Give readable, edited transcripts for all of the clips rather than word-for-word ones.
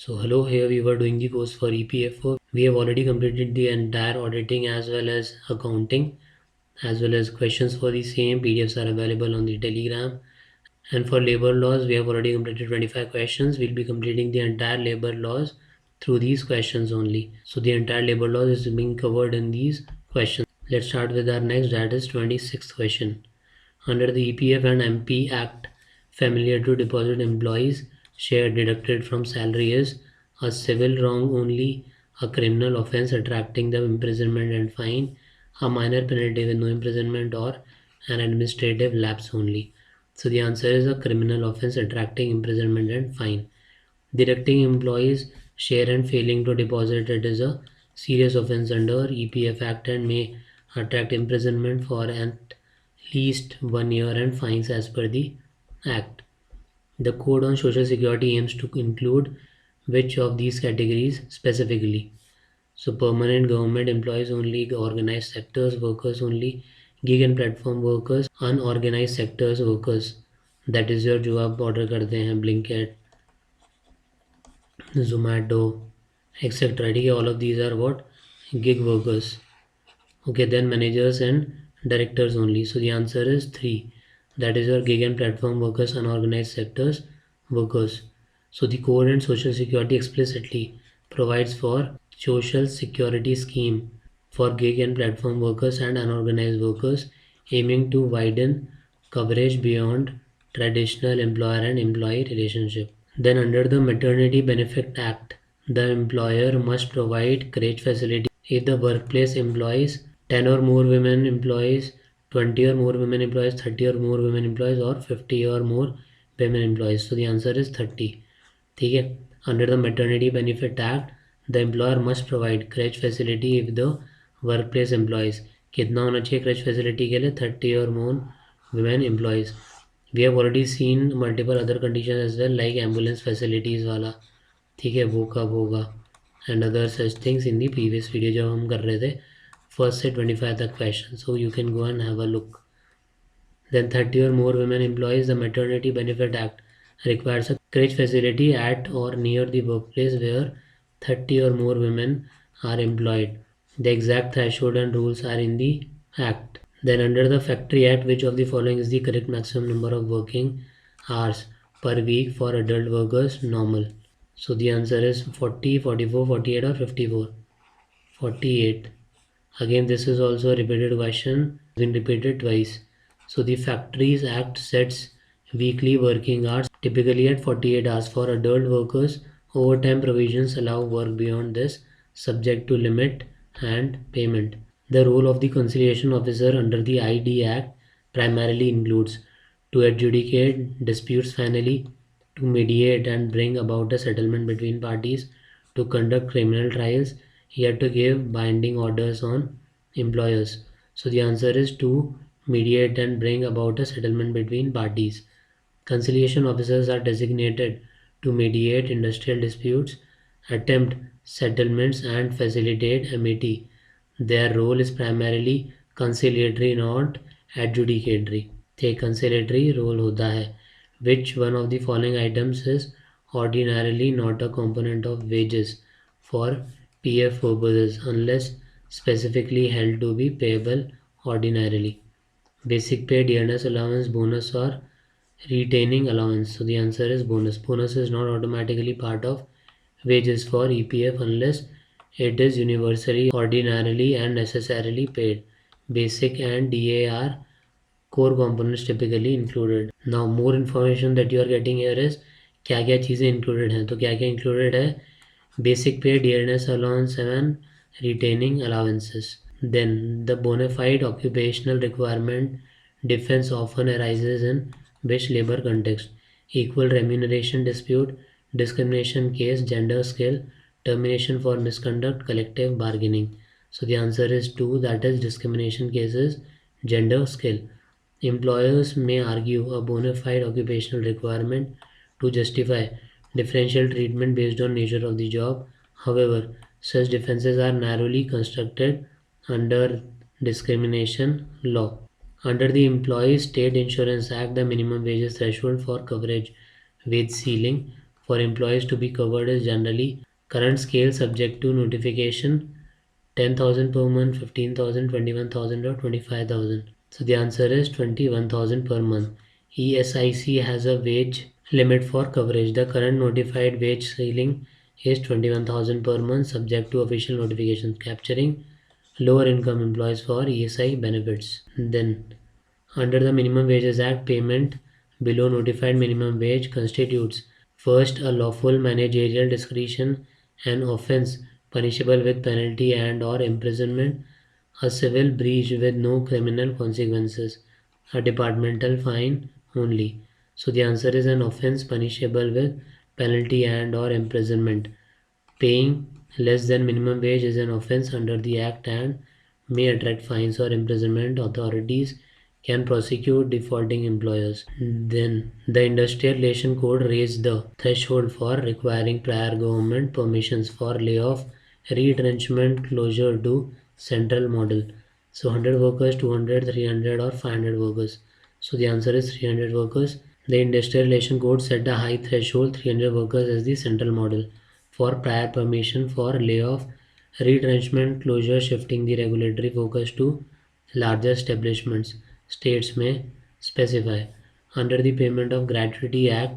So hello, here we were doing the course for EPFO. We have already completed the entire auditing as well as accounting as well as questions for the same. PDFs are available on the Telegram. And for labor laws, we have already completed 25 questions. We'll be completing the entire labor laws through these questions only. So the entire labor laws is being covered in these questions. Let's start with our next, that is 26th question. Under the EPF and MP Act, familiar to deposit employees, share deducted from salary is a civil wrong only, a criminal offence attracting the imprisonment and fine, a minor penalty with no imprisonment, or an administrative lapse only. So the answer is a criminal offence attracting imprisonment and fine. Deducting employees' share and failing to deposit it is a serious offence under EPF Act and may attract imprisonment for at least 1 year and fines as per the Act. The Code on Social Security aims to include which of these categories specifically? So permanent government employees only, organized sectors workers only, gig and platform workers, unorganized sectors workers. That is your जो आप order करते हैं Blinkit, Zomato, etc. ठीक है, all of these are what? Gig workers. Okay, then managers and directors only. So the answer is 3. That is your gig and platform workers, unorganized sectors workers. So the code and social security explicitly provides for social security scheme for gig and platform workers and unorganized workers, aiming to widen coverage beyond traditional employer and employee relationship. Then under the Maternity Benefit Act, the employer must provide crèche facility if the workplace employs 10 or more women employees, 20 or more women employees, 30 or more women employees, or 50 or more women employees. So the answer is 30. ठीक है. Under the Maternity Benefit Act, the employer must provide crèche facility if the workplace employees. कितना होना चाहिए crèche facility के लिए? 30 or more women employees. We have already seen multiple other conditions as well, like ambulance facilities वाला. ठीक है, वो कब होगा and other such things in the previous video जब हम कर रहे थे first से 25 तक question. So you can go and have a look. Then 30 or more women employees, the Maternity Benefit Act requires a crèche facility at or near the workplace where 30 or more women are employed. The exact threshold and rules are in the Act. Then under the Factory Act, which of the following is the correct maximum number of working hours per week for adult workers? Normal. So the answer is 40, 44, 48 or 54. 48. Again, this is also a repeated question, been repeated twice. So the Factories Act sets weekly working hours typically at 48 hours for adult workers. Overtime provisions allow work beyond this, subject to limit and payment. The role of the conciliation officer under the ID Act primarily includes to adjudicate disputes finally, to mediate and bring about a settlement between parties, to conduct criminal trials, yet to give binding orders on employers. So the answer is to mediate and bring about a settlement between parties. Conciliation officers are designated to mediate industrial disputes, attempt settlements, and facilitate amity. Their role is primarily conciliatory, not adjudicatory. एक conciliatory role होता है. Which one of the following items is ordinarily not a component of wages for PF purposes unless specifically held to be payable ordinarily? Basic pay, dearness allowance, bonus, or retaining allowance. So the answer is bonus. Bonus is not automatically part of wages for EPF unless it is universally, ordinarily, and necessarily paid. Basic and DA are core components typically included. Now more information that you are getting here is क्या क्या चीज़ें included हैं. तो क्या क्या included है? Basic pay, dearness allowance, and retaining allowances. Then the bona fide occupational requirement defense often arises in which labor context? Equal remuneration dispute, discrimination case, gender skill, termination for misconduct, collective bargaining. So the answer is 2, that is discrimination cases, gender skill. Employers may argue a bona fide occupational requirement to justify differential treatment based on nature of the job. However, such defenses are narrowly constructed under discrimination law. Under the Employees State Insurance Act, the minimum wages threshold for coverage wage ceiling for employees to be covered is generally current scale subject to notification 10,000 per month, 15,000, 21,000 or 25,000. So the answer is 21,000 per month. ESIC has a wage limit for coverage. The current notified wage ceiling is 21,000 per month subject to official notifications capturing lower income employees for ESI benefits. Then under the Minimum Wages Act, payment below notified minimum wage constitutes first a lawful managerial discretion, an offence punishable with penalty and or imprisonment, a civil breach with no criminal consequences, a departmental fine only. So the answer is an offence punishable with penalty and or imprisonment. Paying less than minimum wage is an offence under the Act and may attract fines or imprisonment. Authorities can prosecute defaulting employers. Then, the Industrial Relation Code raised the threshold for requiring prior government permissions for layoff, retrenchment, closure to central model. So, 100 workers, 200, 300 or 500 workers. So, the answer is 300 workers. The Industrial Relation Code set a high threshold, 300 workers as the central model for prior permission for layoff, retrenchment, closure, shifting the regulatory focus to larger establishments. States may specify under the Payment of Gratuity Act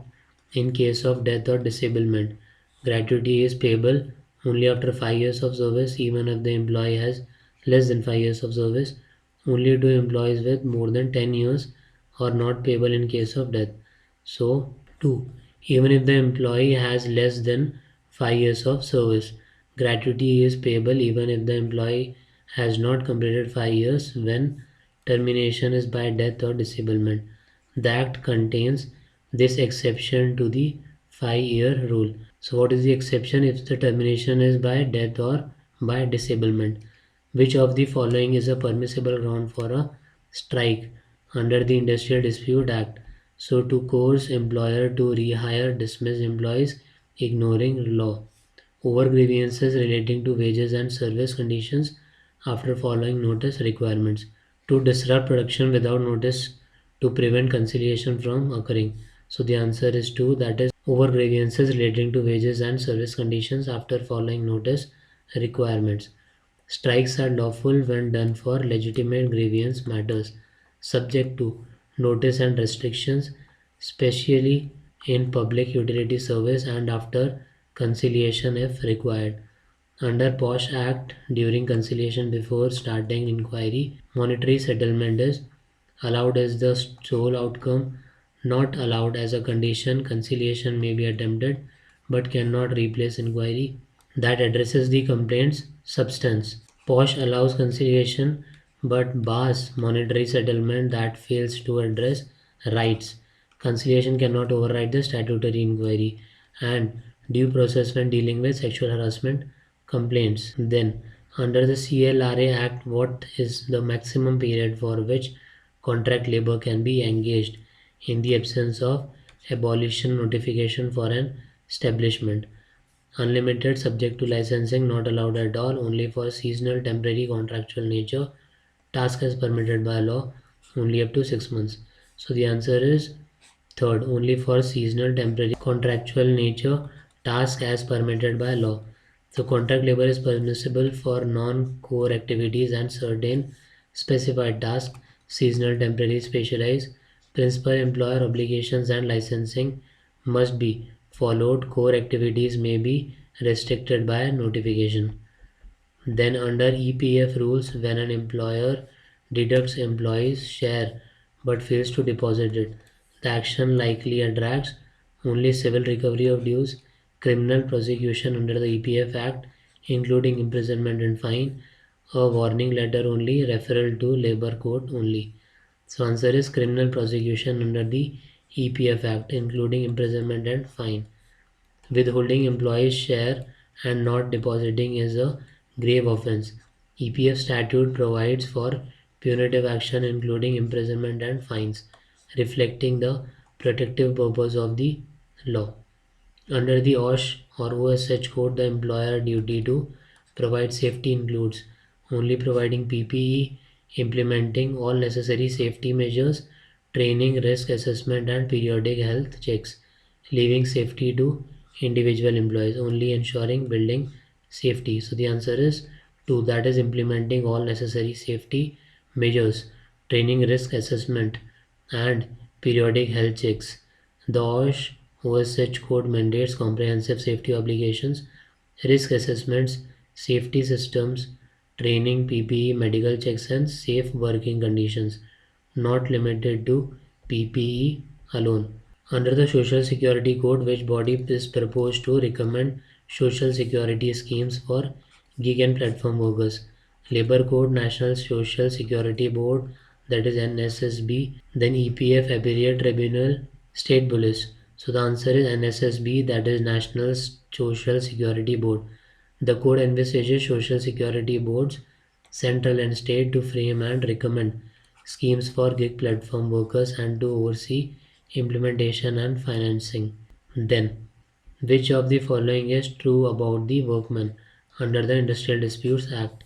in case of death or disablement. Gratuity is payable only after 5 years of service, even if the employee has less than 5 years of service. Only to employees with more than 10 years or not payable in case of death. So, 2. Even if the employee has less than 5 years of service, gratuity is payable even if the employee has not completed 5 years when termination is by death or disablement. The Act contains this exception to the 5-year rule. So what is the exception if the termination is by death or by disablement? Which of the following is a permissible ground for a strike under the Industrial Dispute Act? So to coerce employer to rehire dismissed employees ignoring law, over grievances relating to wages and service conditions after following notice requirements, to disrupt production without notice to prevent conciliation from occurring. So the answer is 2, that is over grievances relating to wages and service conditions after following notice requirements. Strikes are lawful when done for legitimate grievance matters, subject to notice and restrictions, especially in public utility service and after conciliation if required. Under POSH Act, during conciliation before starting inquiry, monetary settlement is allowed as the sole outcome, not allowed as a condition. Conciliation may be attempted but cannot replace inquiry that addresses the complaint's substance. POSH allows conciliation but bars monetary settlement that fails to address rights. Conciliation cannot override the statutory inquiry and due process when dealing with sexual harassment complaints. Then, under the CLRA Act, what is the maximum period for which contract labor can be engaged in the absence of abolition notification for an establishment? Unlimited, subject to licensing, not allowed at all, only for seasonal, temporary, contractual nature, task as permitted by law, only up to 6 months. So the answer is third, only for seasonal, temporary, contractual nature, task as permitted by law. So contract labor is permissible for non-core activities and certain specified tasks, seasonal, temporary, specialized. Principal employer obligations and licensing must be followed. Core activities may be restricted by notification. Then under EPF rules, when an employer deducts employee's share but fails to deposit it, the action likely attracts only civil recovery of dues, criminal prosecution under the EPF Act, including imprisonment and fine, a warning letter only, referral to labor court only. So answer is criminal prosecution under the EPF Act, including imprisonment and fine. Withholding employees' share and not depositing is a grave offence. EPF statute provides for punitive action including imprisonment and fines, reflecting the protective purpose of the law. Under the OSH or OSH code, the employer duty to provide safety includes only providing PPE, implementing all necessary safety measures, training, risk assessment and periodic health checks, leaving safety to individual employees, only ensuring building safety. So the answer is 2, that is implementing all necessary safety measures, training, risk assessment, and periodic health checks. The OSH code mandates comprehensive safety obligations, risk assessments, safety systems, training, PPE, medical checks, and safe working conditions, not limited to PPE alone. Under the Social Security Code, which body is proposed to recommend social security schemes for gig and platform workers? Labor Code, National Social Security Board, that is NSSB, then EPF Appellate Tribunal, State Police. So the answer is NSSB, that is National Social Security Board. The code envisages social security boards, central and state, to frame and recommend schemes for gig platform workers and to oversee implementation and financing. Then, which of the following is true about the workmen? Under the Industrial Disputes Act,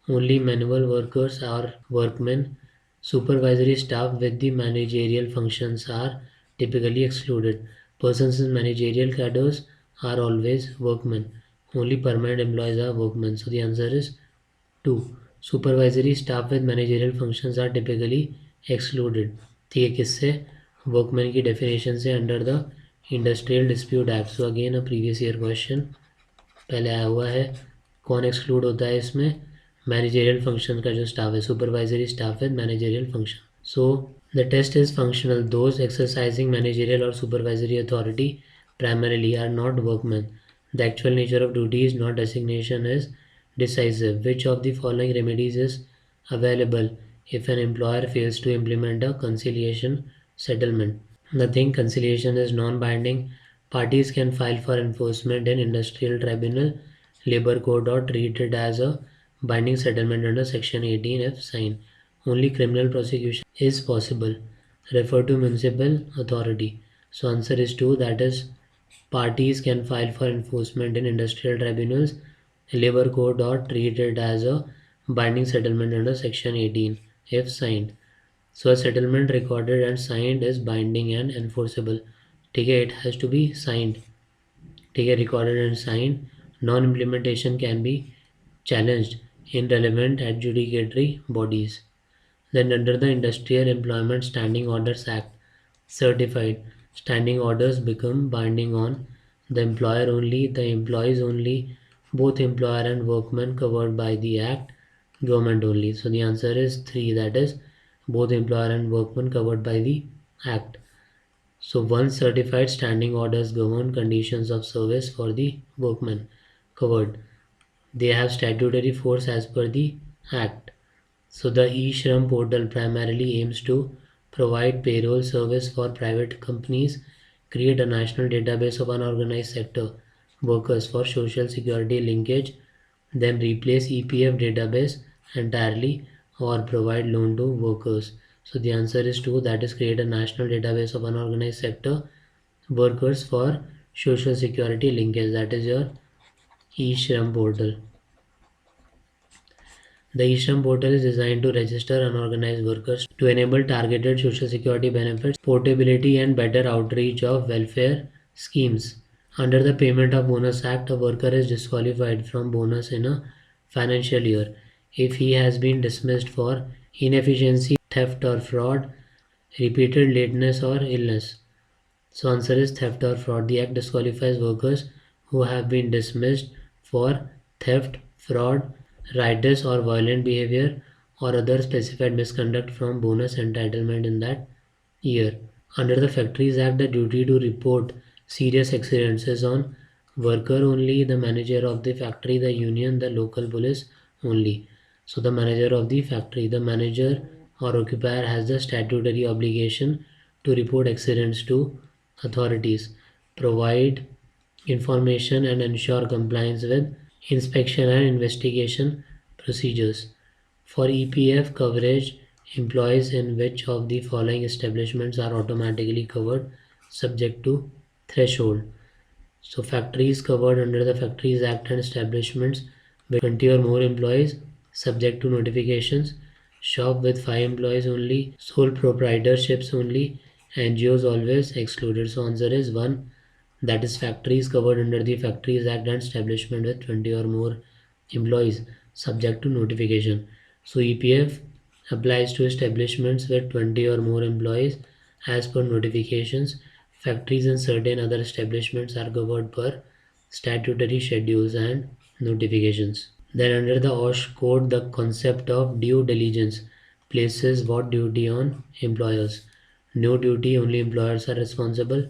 only manual workers are workmen. Supervisory staff with the managerial functions are typically excluded. Persons in managerial cadres are always workmen. Only permanent employees are workmen. So the answer is 2. Supervisory staff with managerial functions are typically excluded. ठीक है, किससे? Workman की definition से, under the industrial dispute act. So again a previous year question पहले आया हुआ है. कौन एक्सक्लूड होता है इसमें? मैनेजेरियल फंक्शन का जो स्टाफ है, supervisory staff with managerial function. So the test is functional. Those exercising managerial or supervisory authority primarily are not workmen. The actual nature of duty is not designation is decisive. Which of the following remedies is available if an employer fails to implement a conciliation settlement? Nothing. Conciliation is non-binding. Parties can file for enforcement in industrial tribunal, labor court, or treat it as a binding settlement under section 18 if signed. Only criminal prosecution is possible. Refer to municipal authority. So answer is 2, that is parties can file for enforcement in industrial tribunals, labor court, or treat it as a binding settlement under section 18 if signed. So a settlement recorded and signed is binding and enforceable. ठीक है, it has to be signed. ठीक है, recorded and signed. Non-implementation can be challenged in relevant adjudicatory bodies. Then under the Industrial Employment Standing Orders Act, certified standing orders become binding on the employer only, the employees only, both employer and workmen covered by the act, government only. So the answer is 3, that is both employer and workmen covered by the act. So once certified standing orders govern conditions of service for the workmen covered, they have statutory force as per the act. So the eShram portal primarily aims to provide payroll service for private companies, create a national database of unorganized sector workers for social security linkage, then replace EPF database entirely, or provide loan to workers. So the answer is 2, that is create a national database of unorganized sector workers for social security linkage, that is your eShram portal. The eShram portal is designed to register unorganized workers to enable targeted social security benefits, portability, and better outreach of welfare schemes. Under the Payment of Bonus Act, a worker is disqualified from bonus in a financial year if he has been dismissed for inefficiency, theft or fraud, repeated lateness or illness. So answer is theft or fraud. The act disqualifies workers who have been dismissed for theft, fraud, riotous or violent behavior, or other specified misconduct from bonus entitlement in that year. Under the Factories Act, the duty to report serious accidents is on worker only, the manager of the factory, the union, the local police only. So the manager of the factory, the manager or occupier has the statutory obligation to report accidents to authorities, provide information and ensure compliance with inspection and investigation procedures. For EPF coverage, employees in which of the following establishments are automatically covered subject to threshold? So factories covered under the Factories Act and establishments with 20 or more employees subject to notifications, shop with 5 employees only, sole proprietorships only, NGOs always excluded. So answer is 1, that is factories covered under the Factories Act and establishment with 20 or more employees subject to notification. So EPF applies to establishments with 20 or more employees as per notifications. Factories and certain other establishments are covered per statutory schedules and notifications. Then under the OSH code, the concept of due diligence places what duty on employers? No duty, only employers are responsible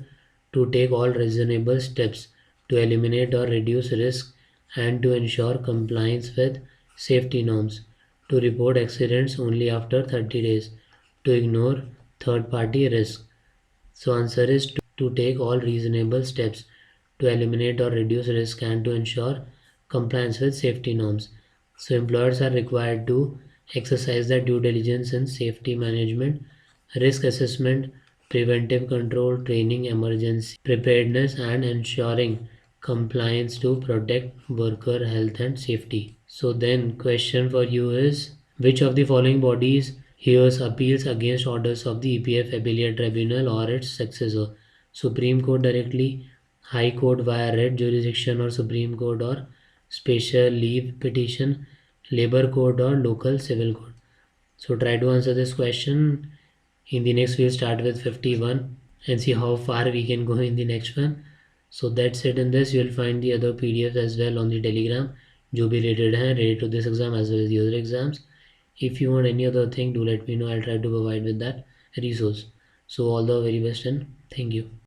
to take all reasonable steps to eliminate or reduce risk and to ensure compliance with safety norms, to report accidents only after 30 days, to ignore third party risk. So answer is to take all reasonable steps to eliminate or reduce risk and to ensure compliance with safety norms. So employers are required to exercise their due diligence in safety management, risk assessment, preventive control, training, emergency preparedness, and ensuring compliance to protect worker health and safety. So then question for you is, which of the following bodies hears appeals against orders of the EPF Appellate Tribunal or its successor? Supreme Court directly, High Court via writ jurisdiction or Supreme Court or special leave petition, Labor Court or local civil court. So try to answer this question. In the next we'll start with 51 and see how far we can go in the next one. So that's it in this. You'll find the other PDFs as well on the Telegram जो भी related हैं related to this exam as well as the other exams. If you want any other thing, do let me know. I'll try to provide with that resource. So all the very best and thank you.